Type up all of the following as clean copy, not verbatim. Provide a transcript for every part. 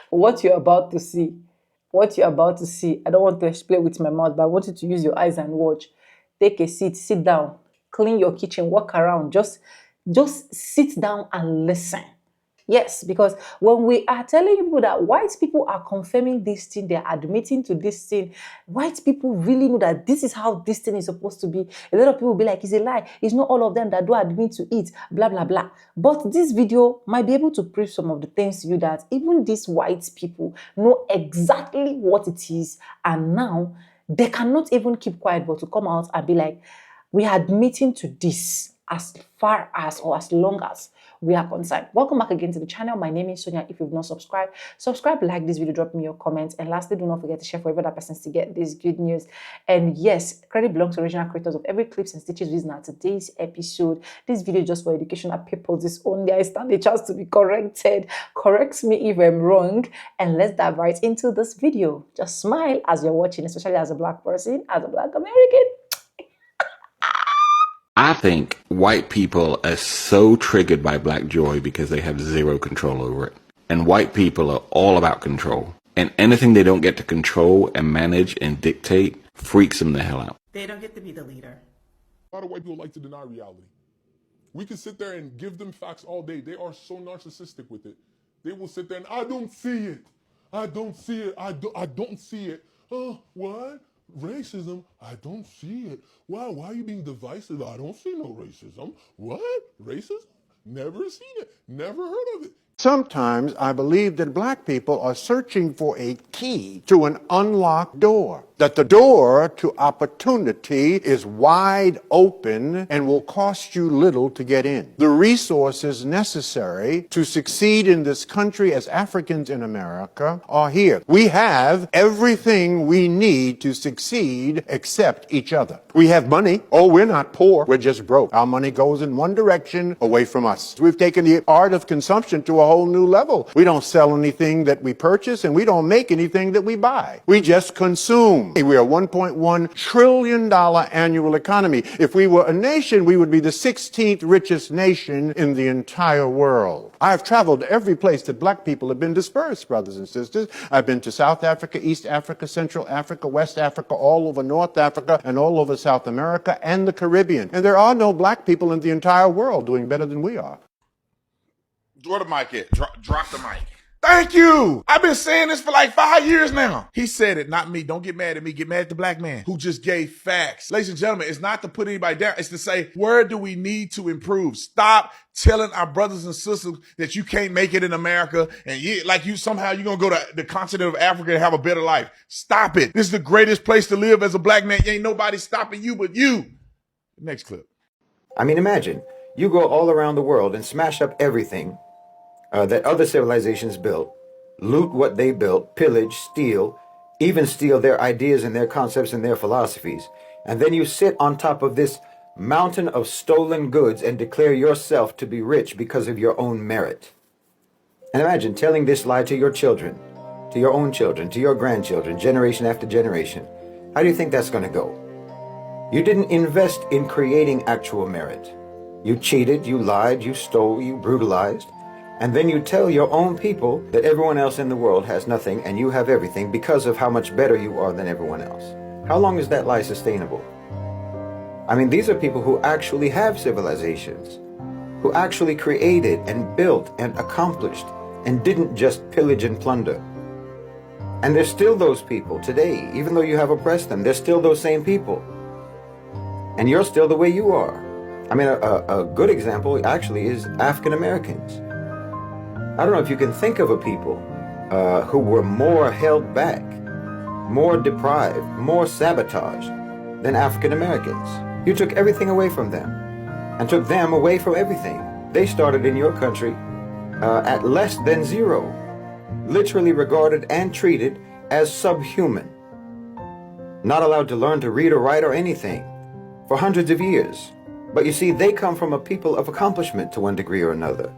What you're about to see, what you're about to see, I don't want to explain with my mouth, but I want you to use your eyes and watch. Take a seat, sit down, clean your kitchen, walk around, just sit down and listen. Yes, because when we are telling people that white people are confirming this thing, they're admitting to this thing, white people really know that this is how this thing is supposed to be. A lot of people will be like, it's a lie. It's not all of them that do admit to it, blah, blah, blah. But this video might be able to prove some of the things to you that even these white people know exactly what it is. And now they cannot even keep quiet, but to come out and be like, we are admitting to this as far as or as long as we are concerned. Welcome back again to the channel. My name is Sonia. If you've not subscribed, subscribe, like this video, drop me your comments, and lastly, do not forget to share for every other person to get this good news. And yes, credit belongs to original creators of every clips and stitches used in today's episode. This video is just for educational purposes only. I stand a chance to be corrected. Correct me if I'm wrong, and let's dive right into this video. Just smile as you're watching, especially as a black person, as a black American. I think white people are so triggered by black joy because they have zero control over it. And white people are all about control. And anything they don't get to control and manage and dictate freaks them the hell out. They don't get to be the leader. A lot of white people like to deny reality. We can sit there and give them facts all day. They are so narcissistic with it. They will sit there and, I don't see it. I don't see it. I don't see it. Oh, what? Racism? I don't see it. Wow, why are you being divisive? I don't see no racism. What? Racism? Never seen it. Never heard of it. Sometimes I believe that black people are searching for a key to an unlocked door. That the door to opportunity is wide open and will cost you little to get in. The resources necessary to succeed in this country as Africans in America are here. We have everything we need to succeed except each other. We have money. Oh, we're not poor. We're just broke. Our money goes in one direction, away from us. We've taken the art of consumption to a whole new level. We don't sell anything that we purchase, and we don't make anything that we buy. We just consume. We are a $1.1 trillion annual economy. If we were a nation, we would be the 16th richest nation in the entire world. I've traveled to every place that black people have been dispersed, brothers and sisters. I've been to South Africa, East Africa, Central Africa, West Africa, all over North Africa, and all over South America and the Caribbean. And there are no black people in the entire world doing better than we are. Where the mic at? Drop the mic. Thank you. I've been saying this for like 5 years now. He said it, not me. Don't get mad at me. Get mad at the black man who just gave facts. Ladies and gentlemen, it's not to put anybody down. It's to say, where do we need to improve? Stop telling our brothers and sisters that you can't make it in America and somehow you're going to go to the continent of Africa and have a better life. Stop it. This is the greatest place to live as a black man. Ain't nobody stopping you but you. Next clip. I mean, imagine you go all around the world and smash up everything that other civilizations built, loot what they built, pillage, steal, even steal their ideas and their concepts and their philosophies. And then you sit on top of this mountain of stolen goods and declare yourself to be rich because of your own merit. And imagine telling this lie to your children, to your own children, to your grandchildren, generation after generation. How do you think that's going to go? You didn't invest in creating actual merit. You cheated, you lied, you stole, you brutalized. And then you tell your own people that everyone else in the world has nothing and you have everything because of how much better you are than everyone else. How long is that lie sustainable? I mean, these are people who actually have civilizations, who actually created and built and accomplished and didn't just pillage and plunder. And there's still those people today, even though you have oppressed them, there's still those same people. And you're still the way you are. I mean, a good example actually is African Americans. I don't know if you can think of a people who were more held back, more deprived, more sabotaged than African Americans. You took everything away from them and took them away from everything. They started in your country at less than zero, literally regarded and treated as subhuman, not allowed to learn to read or write or anything for hundreds of years. But you see, they come from a people of accomplishment to one degree or another.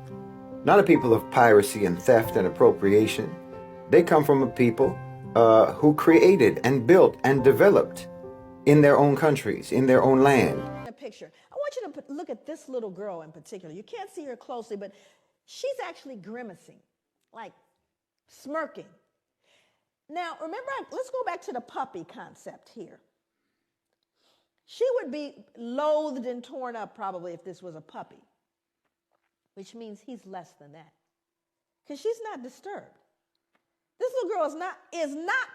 Not a people of piracy and theft and appropriation. They come from a people who created and built and developed in their own countries, in their own land. A picture. I want you to look at this little girl in particular. You can't see her closely, but she's actually grimacing. like smirking. Now, remember, let's go back to the puppy concept here. She would be loathed and torn up probably if this was a puppy, which means he's less than that, because she's not disturbed. This little girl is not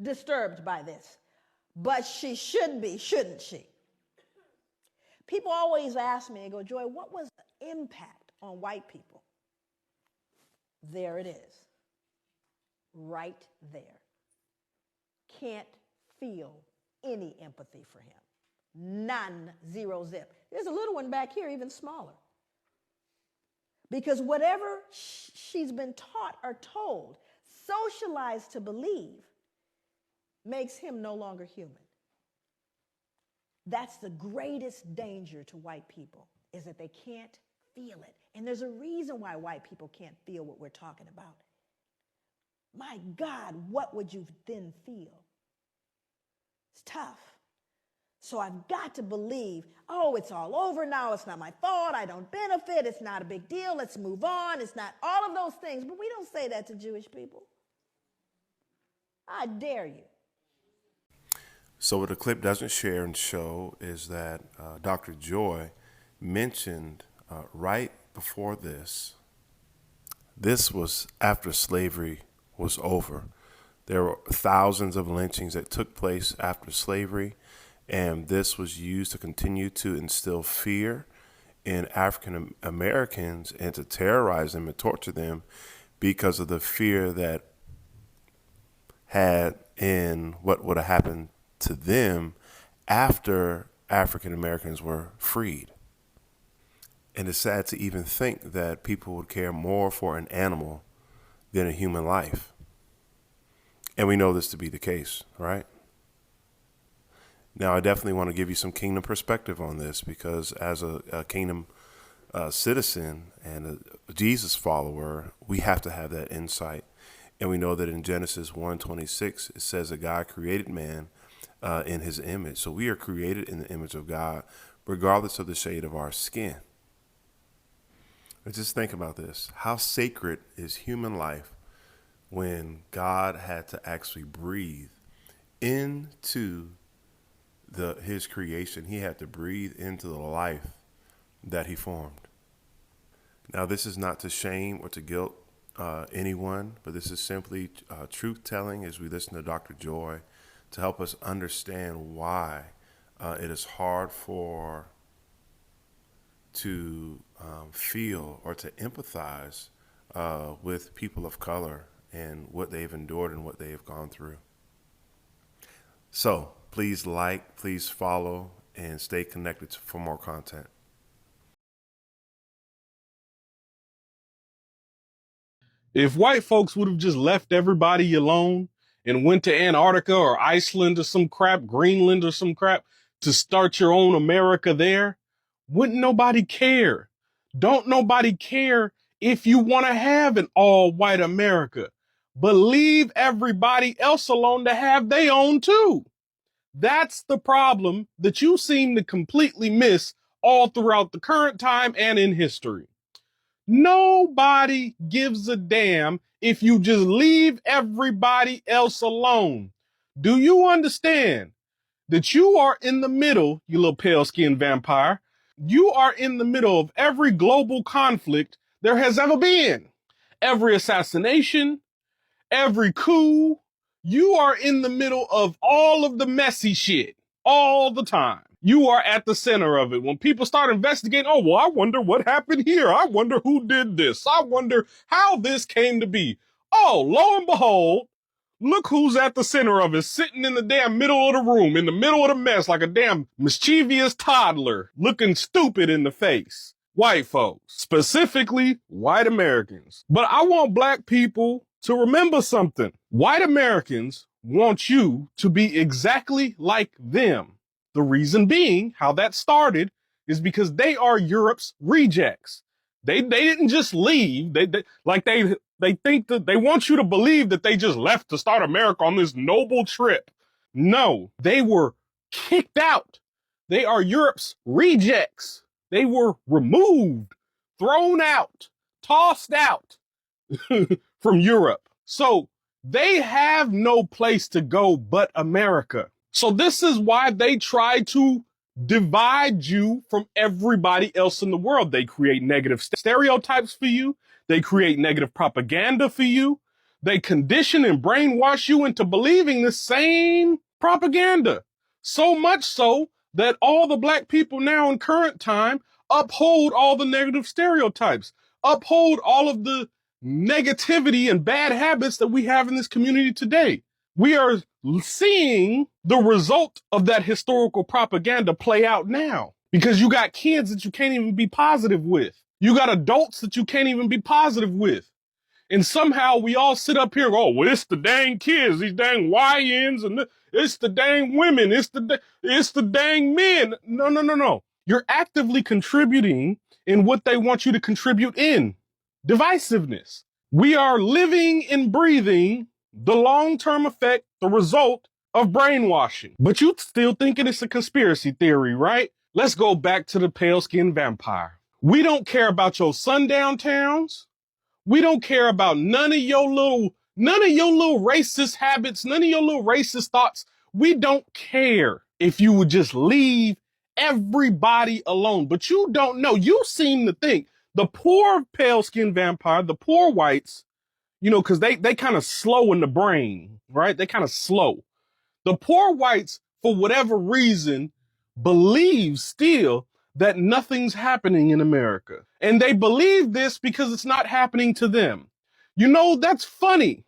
disturbed by this, but she should be, shouldn't she? People always ask me, they go, Joy, what was the impact on white people? There it is, right there. Can't feel any empathy for him. None, zero, zip. There's a little one back here, even smaller. Because whatever she's been taught or told, socialized to believe, makes him no longer human. That's the greatest danger to white people, is that they can't feel it. And there's a reason why white people can't feel what we're talking about. My God, what would you then feel? It's tough. So I've got to believe, oh, it's all over now. It's not my fault. I don't benefit. It's not a big deal. Let's move on. It's not all of those things. But we don't say that to Jewish people. I dare you. So what the clip doesn't share and show is that Dr. Joy mentioned right before this was after slavery was over. There were thousands of lynchings that took place after slavery, and this was used to continue to instill fear in African Americans and to terrorize them and torture them because of the fear that had in what would have happened to them after African Americans were freed. And it's sad to even think that people would care more for an animal than a human life. And we know this to be the case, right? Now, I definitely want to give you some kingdom perspective on this, because as a kingdom citizen and a Jesus follower, we have to have that insight. And we know that in Genesis 1:26, it says that God created man in his image. So we are created in the image of God, regardless of the shade of our skin. But just think about this. How sacred is human life when God had to actually breathe into his creation? He had to breathe into the life that he formed. Now, this is not to shame or to guilt anyone, but this is simply truth telling as we listen to Dr. Joy to help us understand why it is hard to feel or to empathize with people of color and what they've endured and what they have gone through. So please like, please follow, and stay connected for more content. If white folks would have just left everybody alone and went to Antarctica or Iceland or some crap, Greenland or some crap, to start your own America there, wouldn't nobody care. Don't nobody care if you want to have an all-white America, but leave everybody else alone to have their own too. That's the problem that you seem to completely miss all throughout the current time and in history. Nobody gives a damn if you just leave everybody else alone. Do you understand that you are in the middle, you little pale-skinned vampire? You are in the middle of every global conflict there has ever been. Every assassination, every coup. You are in the middle of all of the messy shit all the time. You are at the center of it. When people start investigating, oh, well, I wonder what happened here. I wonder who did this. I wonder how this came to be. Oh, lo and behold, look who's at the center of it, sitting in the damn middle of the room, in the middle of the mess, like a damn mischievous toddler, looking stupid in the face. White folks, specifically white Americans. But I want black people to remember something. White Americans want you to be exactly like them. The reason being, how that started, is because they are Europe's rejects. They didn't just leave. They think that they want you to believe that they just left to start America on this noble trip. No, they were kicked out. They are Europe's rejects. They were removed, thrown out, tossed out. from Europe. So they have no place to go but America. So this is why they try to divide you from everybody else in the world. They create negative stereotypes for you. They create negative propaganda for you. They condition and brainwash you into believing the same propaganda. So much so that all the black people now in current time uphold all the negative stereotypes, uphold all of the negativity and bad habits that we have in this community today. We are seeing the result of that historical propaganda play out now because you got kids that you can't even be positive with. You got adults that you can't even be positive with. And somehow we all sit up here and go, oh, well, it's the dang kids, these dang YNs, and it's the dang women, it's the dang men. No, no, no, no. You're actively contributing in what they want you to contribute in. Divisiveness. We are living and breathing the long-term effect, the result of brainwashing. But you still thinking it's a conspiracy theory, right? Let's go back to the pale-skinned vampire. We don't care about your sundown towns. We don't care about none of your little racist habits, none of your little racist thoughts. We don't care if you would just leave everybody alone. But you don't know. You seem to think the poor pale skinned vampire, the poor whites, you know, because they kind of slow in the brain, right? They kind of slow. The poor whites, for whatever reason, believe still that nothing's happening in America. And they believe this because it's not happening to them. You know, that's funny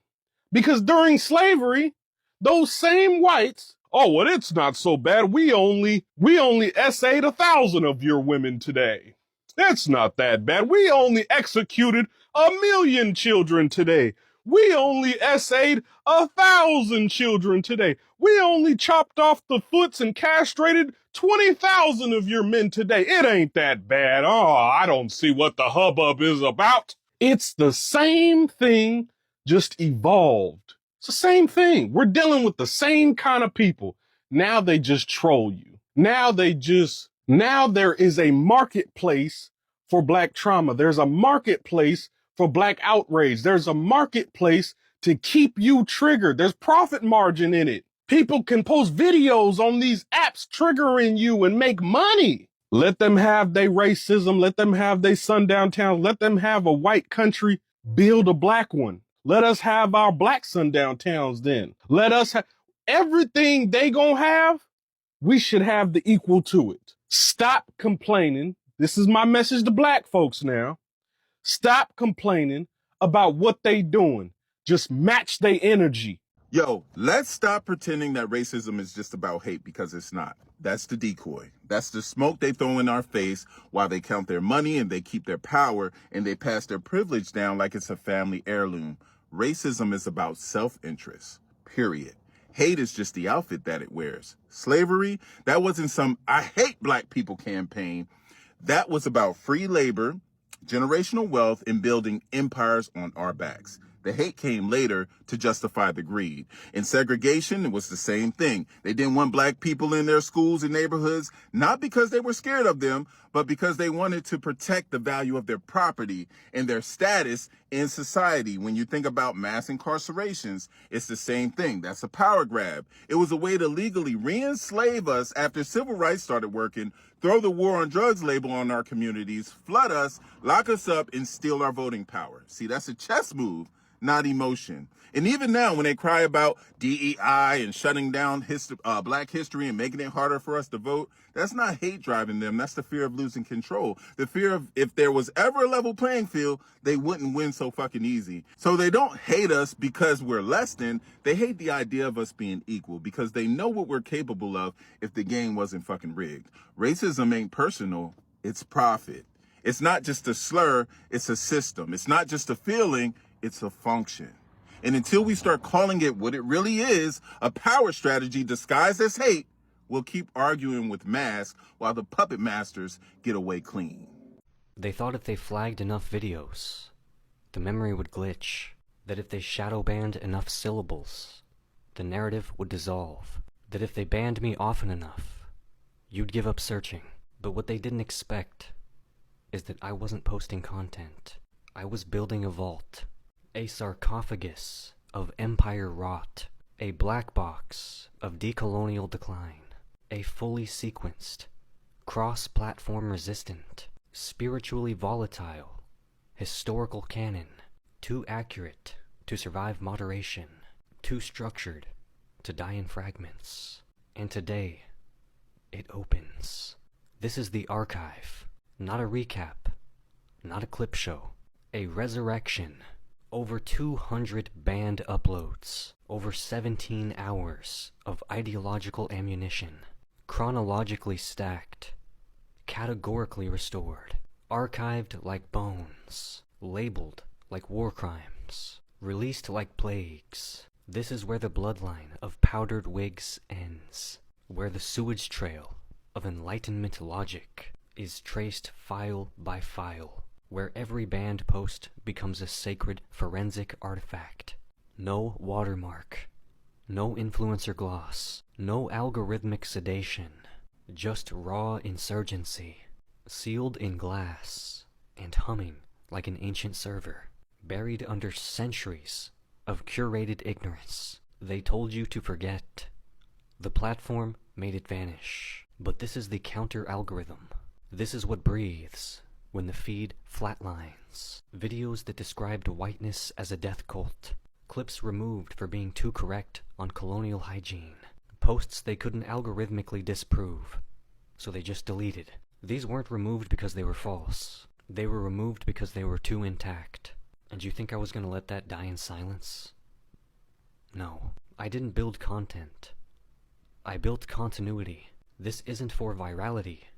because during slavery, those same whites, oh, well, it's not so bad. We only essayed 1,000 of your women today. That's not that bad. We only executed 1,000,000 children today. We only essayed 1,000 children today. We only chopped off the foots and castrated 20,000 of your men today. It ain't that bad. Oh, I don't see what the hubbub is about. It's the same thing, just evolved. It's the same thing. We're dealing with the same kind of people. Now they just troll you. Now there is a marketplace for black trauma. There's a marketplace for black outrage. There's a marketplace to keep you triggered. There's profit margin in it. People can post videos on these apps triggering you and make money. Let them have their racism. Let them have their sundown towns. Let them have a white country build a black one. Let us have our black sundown towns then. Let us have everything they gonna have. We should have the equal to it. Stop complaining. This is my message to black folks now. Stop complaining about what they doing. Just match their energy. Yo, let's stop pretending that racism is just about hate because it's not. That's the decoy. That's the smoke they throw in our face while they count their money and they keep their power and they pass their privilege down like it's a family heirloom. Racism is about self-interest, period. Hate is just the outfit that it wears. Slavery, that wasn't some I hate black people campaign. That was about free labor, generational wealth, and building empires on our backs. The hate came later to justify the greed. In segregation, it was the same thing. They didn't want black people in their schools and neighborhoods, not because they were scared of them, but because they wanted to protect the value of their property and their status in society. When you think about mass incarcerations, it's the same thing. That's a power grab. It was a way to legally re-enslave us after civil rights started working, throw the war on drugs label on our communities, flood us, lock us up, and steal our voting power. See, that's a chess move, not emotion. And even now, when they cry about DEI and shutting down black history and making it harder for us to vote, that's not hate driving them. That's the fear of losing control. The fear of if there was ever a level playing field, they wouldn't win so fucking easy. So they don't hate us because we're less than. They hate the idea of us being equal because they know what we're capable of if the game wasn't fucking rigged. Racism ain't personal. It's profit. It's not just a slur. It's a system. It's not just a feeling. It's a function. And until we start calling it what it really is, a power strategy disguised as hate, we'll keep arguing with masks while the puppet masters get away clean. They thought if they flagged enough videos, the memory would glitch. That if they shadow banned enough syllables, the narrative would dissolve. That if they banned me often enough, you'd give up searching. But what they didn't expect is that I wasn't posting content. I was building a vault. a sarcophagus of empire rot, a black box of decolonial decline, a fully sequenced, cross-platform resistant, spiritually volatile, historical canon, too accurate to survive moderation, too structured to die in fragments. And today, it opens. This is the archive, not a recap, not a clip show, a resurrection. Over 200 banned uploads, over 17 hours of ideological ammunition, chronologically stacked, categorically restored, archived like bones, labeled like war crimes, released like plagues. This is where the bloodline of powdered wigs ends, where the sewage trail of Enlightenment logic is traced file by file, where every banned post becomes a sacred forensic artifact. No watermark, no influencer gloss, no algorithmic sedation, just raw insurgency, sealed in glass and humming like an ancient server, buried under centuries of curated ignorance. They told you to forget. The platform made it vanish. But this is the counter-algorithm. This is what breathes when the feed flatlines. Videos that described whiteness as a death cult. Clips removed for being too correct on colonial hygiene. Posts they couldn't algorithmically disprove, so they just deleted. These weren't removed because they were false. They were removed because they were too intact. And you think I was gonna let that die in silence? No. I didn't build content. I built continuity. This isn't for virality.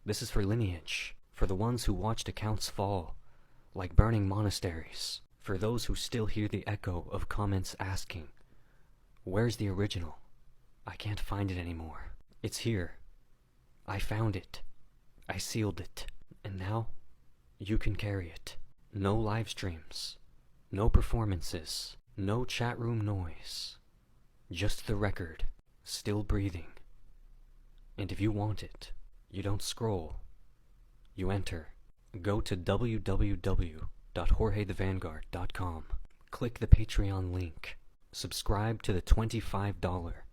This is for lineage. For the ones who watched accounts fall, like burning monasteries. For those who still hear the echo of comments asking, "Where's the original? I can't find it anymore." It's here. I found it. I sealed it. And now, you can carry it. No live streams. No performances. No chat room noise. Just the record, still breathing. And if you want it, you don't scroll. You enter. Go to www.jorgethevanguard.com. Click the Patreon link. Subscribe to the $25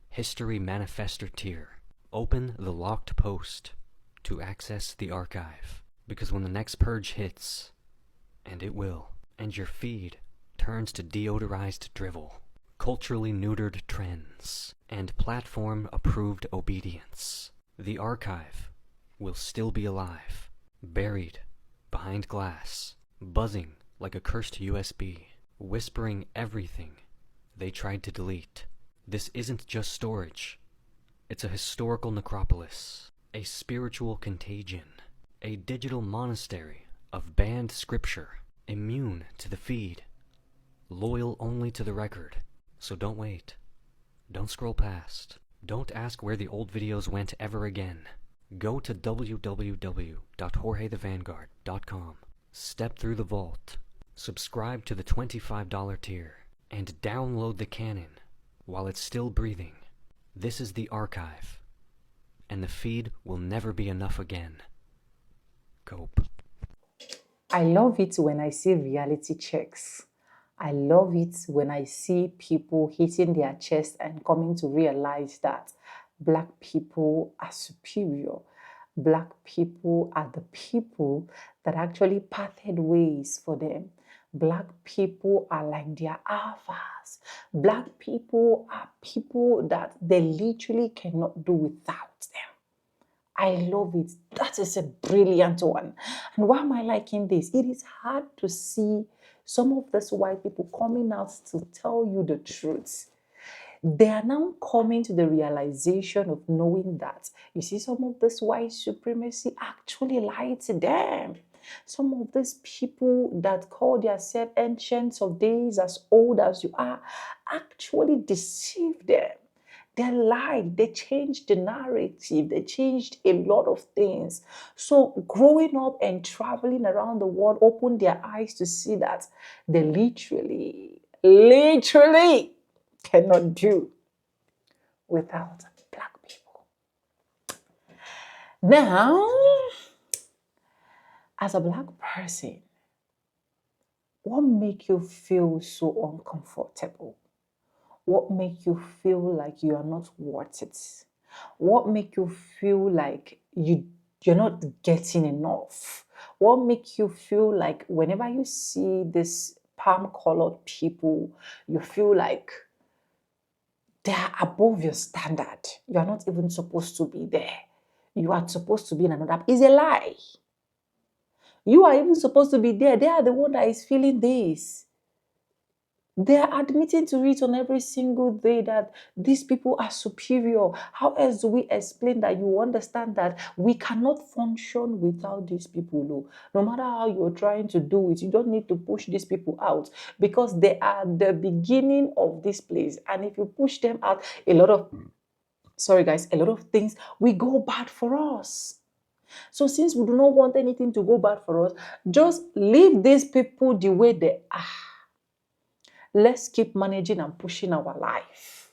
History Manifester tier. Open the locked post to access the archive. Because when the next purge hits, and it will, and your feed turns to deodorized drivel, culturally neutered trends, and platform-approved obedience, the archive will still be alive, buried behind glass, buzzing like a cursed USB, whispering everything they tried to delete. This isn't just storage. It's a historical necropolis, a spiritual contagion, a digital monastery of banned scripture, immune to the feed, loyal only to the record. So don't wait. Don't scroll past. Don't ask where the old videos went ever again. Go to www.jorgethevanguard.com. Step through the vault. Subscribe to the $25 tier. And download the canon while it's still breathing. This is the archive. And the feed will never be enough again. Cope. I love it when I see reality checks. I love it when I see people hitting their chest and coming to realize that Black people are superior. Black people are the people that actually parted ways for them. Black people are like their alphas. Black people are people that they literally cannot do without them. I love it. That is a brilliant one. And why am I liking this? It is hard to see some of these white people coming out to tell you the truth. They are now coming to the realization of knowing that, you see, some of this white supremacy actually lied to them. Some of these people that call themselves ancients of days, as old as you are, actually deceived them. They lied, they changed the narrative, they changed a lot of things. So growing up and traveling around the world opened their eyes to see that they literally cannot do without Black people. Now, as a Black person, What make you feel so uncomfortable? What make you feel like you are not worth it? What make you feel like you're not getting enough? What make you feel like whenever you see this palm colored people, you feel like they are above your standard? You are not even supposed to be there. You are supposed to be in another. It's a lie. You are even supposed to be there. They are the one that is feeling this. They are admitting to it on every single day that these people are superior. How else do we explain that you understand that we cannot function without these people? No matter how you're trying to do it, you don't need to push these people out because they are the beginning of this place. And if you push them out, a lot of things will go bad for us. So since we do not want anything to go bad for us, just leave these people the way they are. Let's keep managing and pushing our life.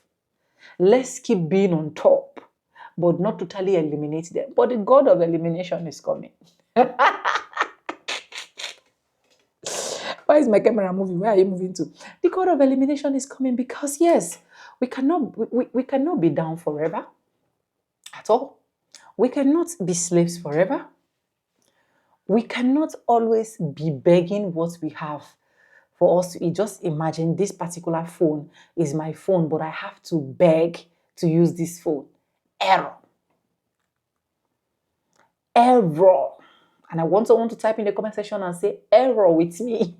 Let's keep being on top, but not totally eliminate them. But the God of elimination is coming. Why is my camera moving? Where are you moving to? The God of elimination is coming because yes, we cannot be down forever at all. We cannot be slaves forever. We cannot always be begging what we have for us to eat. Just imagine this particular phone is my phone, but I have to beg to use this phone. Error. Error. And I want someone to type in the comment section and say error with me.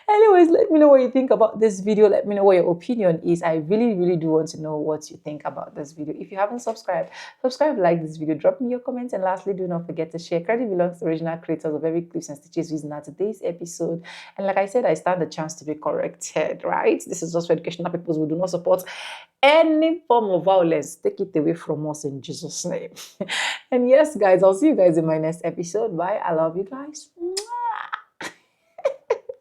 Anyways, let me know what you think about this video. Let me know what your opinion is. I really, really do want to know what you think about this video. If you haven't subscribed, subscribe, like this video, drop me your comments, and lastly, do not forget to share. Credit belongs to original creators of every clips and stitches used in today's episode. And like I said, I stand the chance to be corrected, right? This is just for educational purposes. We do not support any form of violence. Take it away from us in Jesus' name. And yes, guys, I'll see you guys in my next episode. Bye. I love you guys.